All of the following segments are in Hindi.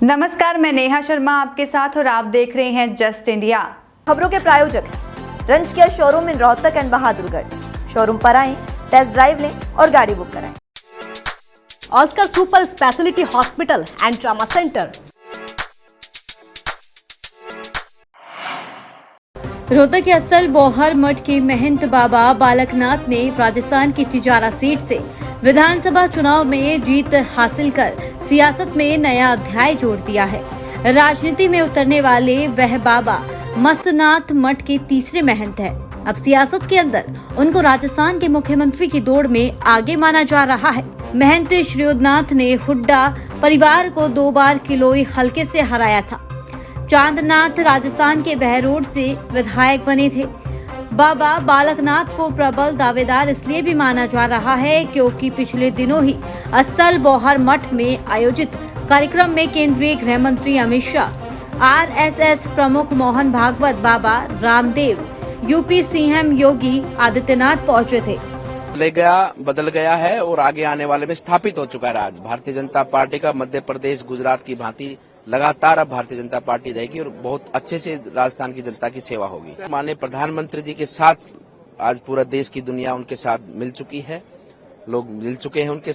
नमस्कार, मैं नेहा शर्मा आपके साथ और आप देख रहे हैं जस्ट इंडिया। खबरों के प्रायोजक हैं रंज care showroom in Rohtak and Bahadurgarh. Showroom पर आएं, टेस्ट ड्राइव लें और गाड़ी बुक कराएं। Oscar super speciality hospital and trauma centre. Rohtak के असल बोहर मठ के महंत बाबा बालकनाथ ने राजस्थान की तिजारा सीट से विधानसभा चुनाव में जीत हासिल कर सियासत में नया अध्याय जोड़ दिया है। राजनीति में उतरने वाले वह बाबा मस्तनाथ मठ के तीसरे महंत हैं। अब सियासत के अंदर उनको राजस्थान के मुख्यमंत्री की दौड़ में आगे माना जा रहा है। महंत श्रीयोदनाथ ने हुड्डा परिवार को 2 बार किलोई हल्के से हराया था। चांदनाथ राजस्थान के बहरोड से विधायक बने थे। बाबा बालकनाथ को प्रबल दावेदार इसलिए भी माना जा रहा है क्योंकि पिछले दिनों ही अस्थल बोहर मठ में आयोजित कार्यक्रम में केंद्रीय गृह मंत्री अमित शाह, आरएसएस प्रमुख मोहन भागवत, बाबा रामदेव, यूपी सीएम योगी आदित्यनाथ पहुंचे थे। बदल गया है और आगे आने वाले में स्थापित हो चुका है राज। भारतीय जनता पार्टी का मध्य प्रदेश, गुजरात की भांति लगातार अब भारतीय जनता पार्टी रहेगी और बहुत अच्छे से राजस्थान की जनता की सेवा होगी। माननीय प्रधानमंत्री जी के साथ आज पूरा देश की दुनिया उनके साथ मिल चुकी है। लोग मिल चुके हैं उनके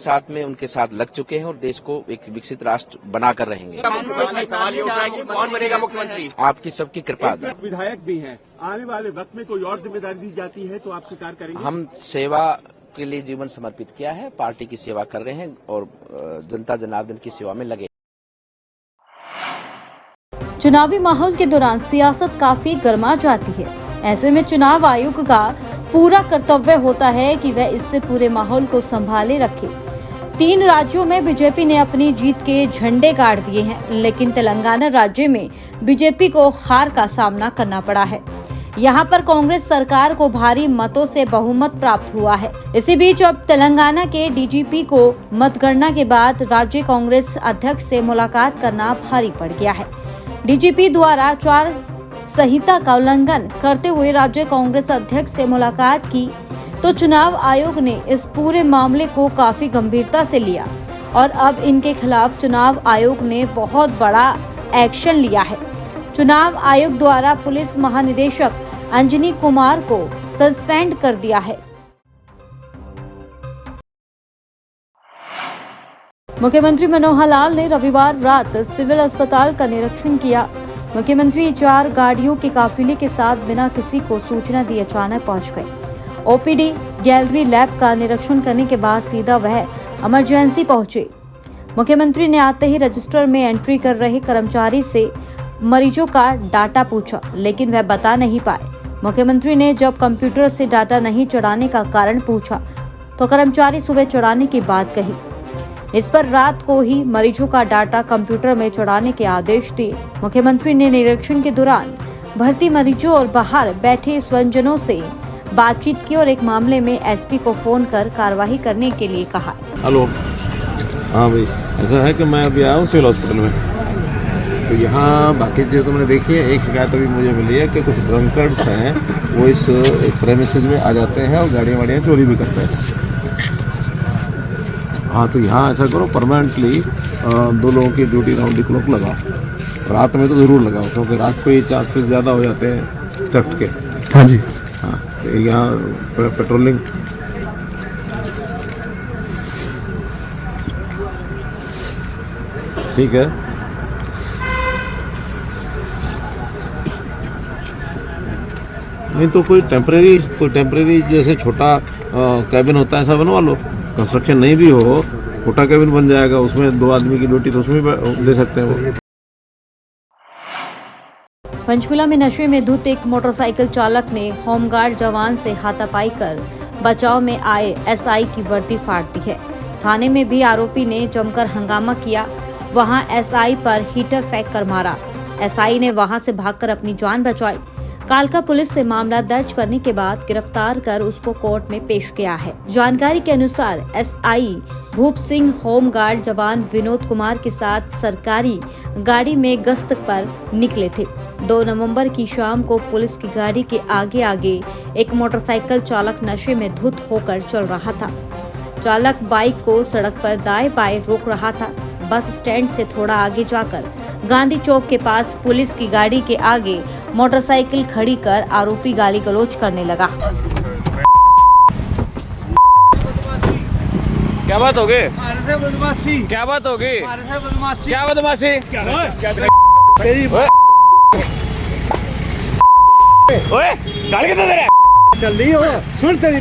साथ लग चुके हैं और देश को एक विकसित राष्ट्र बनाकर रहेंगे। कौन बनेगा मुख्यमंत्री? आपकी सबकी कृपा। विधायक भी हैं, आने वाले वक्त में कोई और जिम्मेदारी दी जाती है तो आप स्वीकार करेंगे? हम सेवा के लिए जीवन समर्पित किया है, पार्टी की सेवा कर रहे हैं और जनता जनार्दन की सेवा में लगे। चुनावी माहौल के दौरान सियासत काफी गर्मा जाती है। ऐसे में चुनाव आयोग का पूरा कर्तव्य होता है कि वह इससे पूरे माहौल को संभाले रखे। 3 राज्यों में बीजेपी ने अपनी जीत के झंडे गाड़ दिए हैं, लेकिन तेलंगाना राज्य में बीजेपी को हार का सामना करना पड़ा है। यहाँ पर कांग्रेस सरकार को भारी मतों से बहुमत प्राप्त हुआ है। इसी बीच अब तेलंगाना के डीजीपी को मतगणना के बाद राज्य कांग्रेस अध्यक्ष से मुलाकात करना भारी पड़ गया है। डीजीपी द्वारा आचार संहिता का उल्लंघन करते हुए राज्य कांग्रेस अध्यक्ष से मुलाकात की तो चुनाव आयोग ने इस पूरे मामले को काफी गंभीरता से लिया और अब इनके खिलाफ चुनाव आयोग ने बहुत बड़ा एक्शन लिया है। चुनाव आयोग द्वारा पुलिस महानिदेशक अंजनी कुमार को सस्पेंड कर दिया है। मुख्यमंत्री मनोहर लाल ने रविवार रात सिविल अस्पताल का निरीक्षण किया। मुख्यमंत्री 4 गाड़ियों के काफिले के साथ बिना किसी को सूचना दिए अचानक पहुंच गए। ओपीडी, गैलरी, लैब का निरीक्षण करने के बाद सीधा वह इमरजेंसी पहुंचे। मुख्यमंत्री ने आते ही रजिस्टर में एंट्री कर रहे कर्मचारी से मरीजों का डाटा पूछा, लेकिन वह बता नहीं पाए। मुख्यमंत्री ने जब कंप्यूटर से डाटा नहीं चढ़ाने का कारण पूछा तो कर्मचारी सुबह चढ़ाने की बात कही। इस पर रात को ही मरीजों का डाटा कंप्यूटर में चढ़ाने के आदेश दिए। मुख्यमंत्री ने निरीक्षण के दौरान भर्ती मरीजों और बाहर बैठे स्वजनों से बातचीत की और एक मामले में एसपी को फोन कर कार्रवाई करने के लिए कहा। हेलो, हाँ भाई, ऐसा है कि मैं अभी आया हूँ सिविल हॉस्पिटल में, तो यहाँ बाकी चीज़ तो मैंने देखी है। एक शिकायत अभी मुझे मिली है कि कुछ ड्रंकर्स हैं वो इस प्रेमिसेस में आ जाते हैं और गाड़ियाँ चोरी भी करते हैं। हाँ, तो यहाँ ऐसा करो, परमानेंटली 2 लोगों की ड्यूटी राउंड द क्लॉक लगाओ। रात में तो ज़रूर लगाओ क्योंकि रात को ये चांसेस ज़्यादा हो जाते हैं थेफ्ट के। हाँ जी, हाँ, तो यहाँ पेट्रोलिंग ठीक है। नहीं तो कोई टेम्परेरी जैसे छोटा कैबिन होता है ऐसा बनवा लो। कंस्ट्रक्शन नहीं भी हो, छोटा कैबिन बन जाएगा, उसमें 2 आदमी की ड्यूटी तो उसमें दे सकते हैं वो। पंचकुला में नशे में धुत एक मोटरसाइकिल चालक ने होमगार्ड जवान से हाथापाई कर बचाव में आए एसआई की वर्दी फाड़ दी है। थाने में भी आरोपी ने जमकर हंगामा किया। वहां एसआई पर हीटर फेंक कर मारा। एसआई ने वहां से भागकर अपनी जान बचाई। कालका पुलिस ने मामला दर्ज करने के बाद गिरफ्तार कर उसको कोर्ट में पेश किया है। जानकारी के अनुसार एसआई भूप सिंह होमगार्ड जवान विनोद कुमार के साथ सरकारी गाड़ी में गश्त पर निकले थे। 2 नवंबर की शाम को पुलिस की गाड़ी के आगे आगे एक मोटरसाइकिल चालक नशे में धुत होकर चल रहा था। चालक बाइक को सड़क पर दाएं बाएं रोक रहा था। बस स्टैंड से थोड़ा आगे जाकर गांधी चौक के पास पुलिस की गाड़ी के आगे मोटरसाइकिल खड़ी कर आरोपी गाली गलौज करने लगा। क्या बात हो गई? क्या बात हो गई? क्या बदमाशी? ओए गाड़ी कितना दे रहा है? चल रही हो सुन तेरी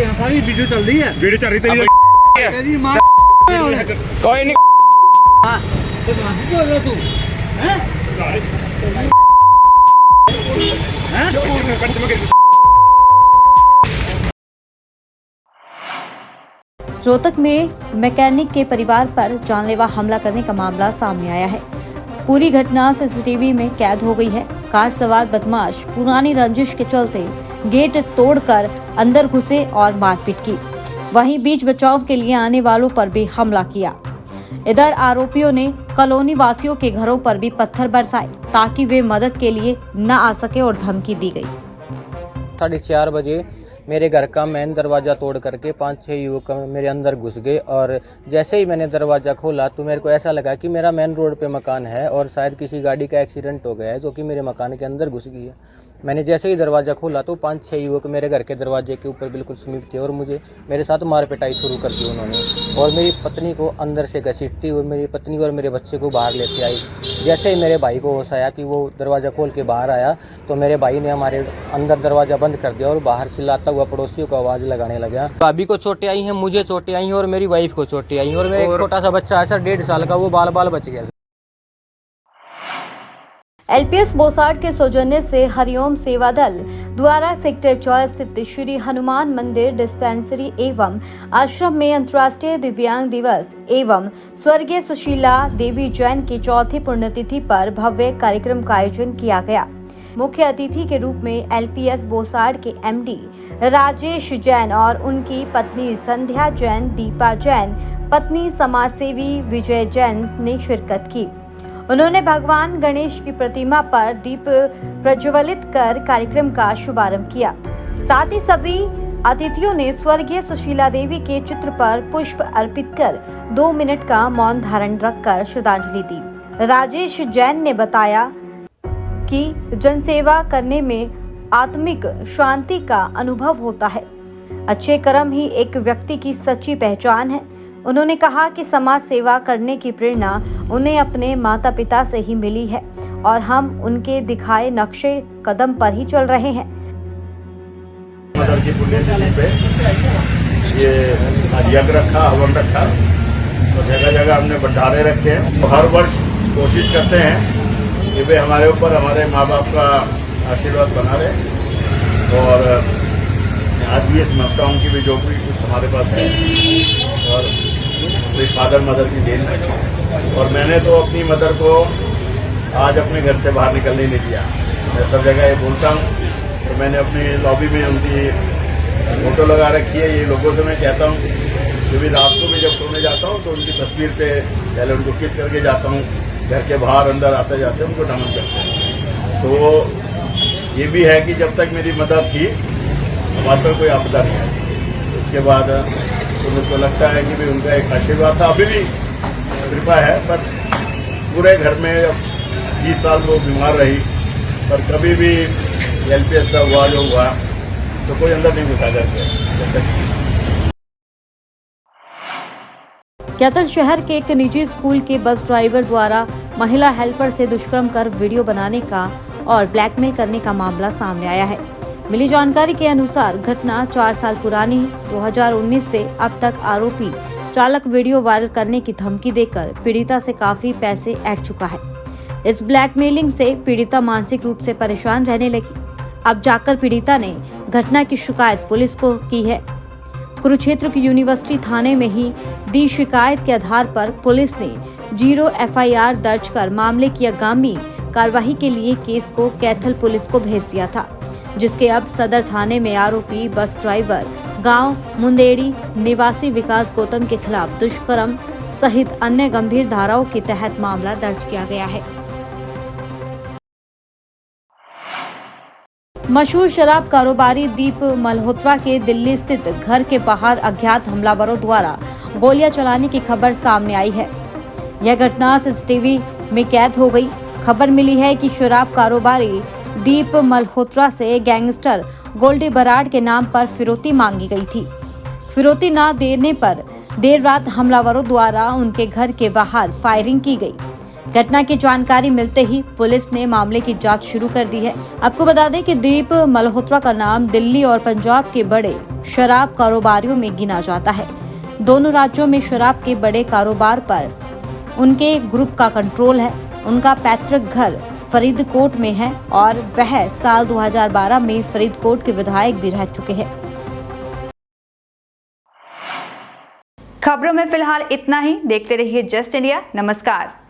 हमारी वीडियो चल रही है। वीडियो चल रही तेरी मां कोई नहीं। तू रोहतक में मैकेनिक के परिवार पर जानलेवा हमला करने का मामला सामने आया है। पूरी घटना सीसीटीवी में कैद हो गई है। कार सवार बदमाश पुरानी रंजिश के चलते गेट तोड़कर अंदर घुसे और मारपीट की। वहीं बीच बचाव के लिए आने वालों पर भी हमला किया। इधर आरोपियों ने कॉलोनी वासियों के घरों पर भी पत्थर बरसाए ताकि वे मदद के लिए न आ सके और धमकी दी गई। 4:30 बजे मेरे घर का मेन दरवाज़ा तोड़ करके 5-6 युवक मेरे अंदर घुस गए और जैसे ही मैंने दरवाज़ा खोला तो मेरे को ऐसा लगा कि मेरा मेन रोड पे मकान है और शायद किसी गाड़ी का एक्सीडेंट हो गया है जो कि मेरे मकान के अंदर घुस गई है। मैंने जैसे ही दरवाज़ा खोला तो 5-6 युवक मेरे घर के दरवाजे के ऊपर बिल्कुल समीप थे और मेरे साथ मार पिटाई शुरू कर दी उन्होंने और मेरी पत्नी को अंदर से घसीटती हुई मेरी पत्नी और मेरे बच्चे को बाहर लेते आई। जैसे ही मेरे भाई को होश आया कि वो दरवाज़ा खोल के बाहर आया तो मेरे भाई ने हमारे अंदर दरवाज़ा बंद कर दिया और बाहर चिल्लाता हुआ पड़ोसियों को आवाज़ लगाने लगा। भाभी को चोटें आई हैं, मुझे चोटें आई हैं और मेरी वाइफ को चोटें आई हैं और मेरा एक छोटा सा बच्चा है सर 1.5 साल का, वो बाल बच गया। एलपीएस बोसाड के सौजन्य से हरिओम सेवा दल द्वारा सेक्टर 4 स्थित श्री हनुमान मंदिर डिस्पेंसरी एवं आश्रम में अंतर्राष्ट्रीय दिव्यांग दिवस एवं स्वर्गीय सुशीला देवी जैन की चौथी पुण्यतिथि पर भव्य कार्यक्रम का आयोजन किया गया। मुख्य अतिथि के रूप में एलपीएस बोसाड के एमडी राजेश जैन और उनकी पत्नी संध्या जैन, दीपा जैन, पत्नी समाजसेवी विजय जैन ने शिरकत की। उन्होंने भगवान गणेश की प्रतिमा पर दीप प्रज्वलित कर कार्यक्रम का शुभारंभ किया। साथ ही सभी अतिथियों ने स्वर्गीय सुशीला देवी के चित्र पर पुष्प अर्पित कर 2 मिनट का मौन धारण रखकर श्रद्धांजलि दी। राजेश जैन ने बताया कि जनसेवा करने में आत्मिक शांति का अनुभव होता है। अच्छे कर्म ही एक व्यक्ति की सच्ची पहचान है। उन्होंने कहा कि समाज सेवा करने की प्रेरणा उन्हें अपने माता पिता से ही मिली है और हम उनके दिखाए नक्शे कदम पर ही चल रहे हैं। मदर की पुण्यतिथि पे ये यज्ञ रखा, हवन रखा, तो जगह जगह हमने भंडारे रखे हैं। तो हर वर्ष कोशिश करते हैं कि वे हमारे ऊपर हमारे माँ बाप का आशीर्वाद बना रहे और आज भी समझता हूँ कि भी जो भी कुछ हमारे पास है और फादर मदर की देन है। और मैंने तो अपनी मदर को आज अपने घर से बाहर निकलने नहीं दिया। मैं सब जगह ये बोलता हूँ। तो मैंने अपनी लॉबी में उनकी फोटो लगा रखी है। ये लोगों से मैं कहता हूँ कि भी रात को मैं जब सोने जाता हूँ तो उनकी तस्वीर पे पहले उनको किस करके जाता हूँ। घर के बाहर अंदर आते जाते उनको नमन करते हैं। तो ये भी है कि जब तक मेरी मदर थी हमारे पर कोई आपदा नहीं आई। उसके बाद तो मुझको लगता है कि भी उनका एक आशीर्वाद था, अभी भी कृपा है। पर पूरे घर में 20 साल वो बीमार रही पर कभी भी एलपीएस का हुआ जो हुआ तो कोई अंदर नहीं घुसा करके। कैथल शहर के एक निजी स्कूल के बस ड्राइवर द्वारा महिला हेल्पर से दुष्कर्म कर वीडियो बनाने का और ब्लैकमेल करने का मामला सामने आया है। मिली जानकारी के अनुसार घटना 4 साल पुरानी है। 2019 से अब तक आरोपी चालक वीडियो वायरल करने की धमकी देकर पीड़िता से काफी पैसे ऐंठ चुका है। इस ब्लैकमेलिंग से पीड़िता मानसिक रूप से परेशान रहने लगी। अब जाकर पीड़िता ने घटना की शिकायत पुलिस को की है। कुरुक्षेत्र की यूनिवर्सिटी थाने में ही दी शिकायत के आधार पर पुलिस ने 0 FIR दर्ज कर मामले की आगामी कार्रवाई के लिए केस को कैथल पुलिस को भेज दिया था, जिसके अब सदर थाने में आरोपी बस ड्राइवर गांव मुंदेड़ी निवासी विकास गौतम के खिलाफ दुष्कर्म सहित अन्य गंभीर धाराओं के तहत मामला दर्ज किया गया है। मशहूर शराब कारोबारी दीप मल्होत्रा के दिल्ली स्थित घर के बाहर अज्ञात हमलावरों द्वारा गोलियां चलाने की खबर सामने आई है। यह घटना सीसीटीवी में कैद हो गई। खबर मिली है कि शराब कारोबारी दीप मल्होत्रा से गैंगस्टर गोल्डी बराड़ के नाम पर फिरौती मांगी गई थी। फिरौती न देने पर देर रात हमलावरों द्वारा उनके घर के बाहर फायरिंग की गई। घटना की जानकारी मिलते ही पुलिस ने मामले की जांच शुरू कर दी है। आपको बता दें कि दीप मल्होत्रा का नाम दिल्ली और पंजाब के बड़े शराब कारोबारियों में गिना जाता है। दोनों राज्यों में शराब के बड़े कारोबार पर उनके ग्रुप का कंट्रोल है। उनका पैतृक घर फरीदकोट में है और वह साल 2012 में फरीदकोट के विधायक भी रह चुके हैं। खबरों में फिलहाल इतना ही। देखते रहिए जस्ट इंडिया। नमस्कार।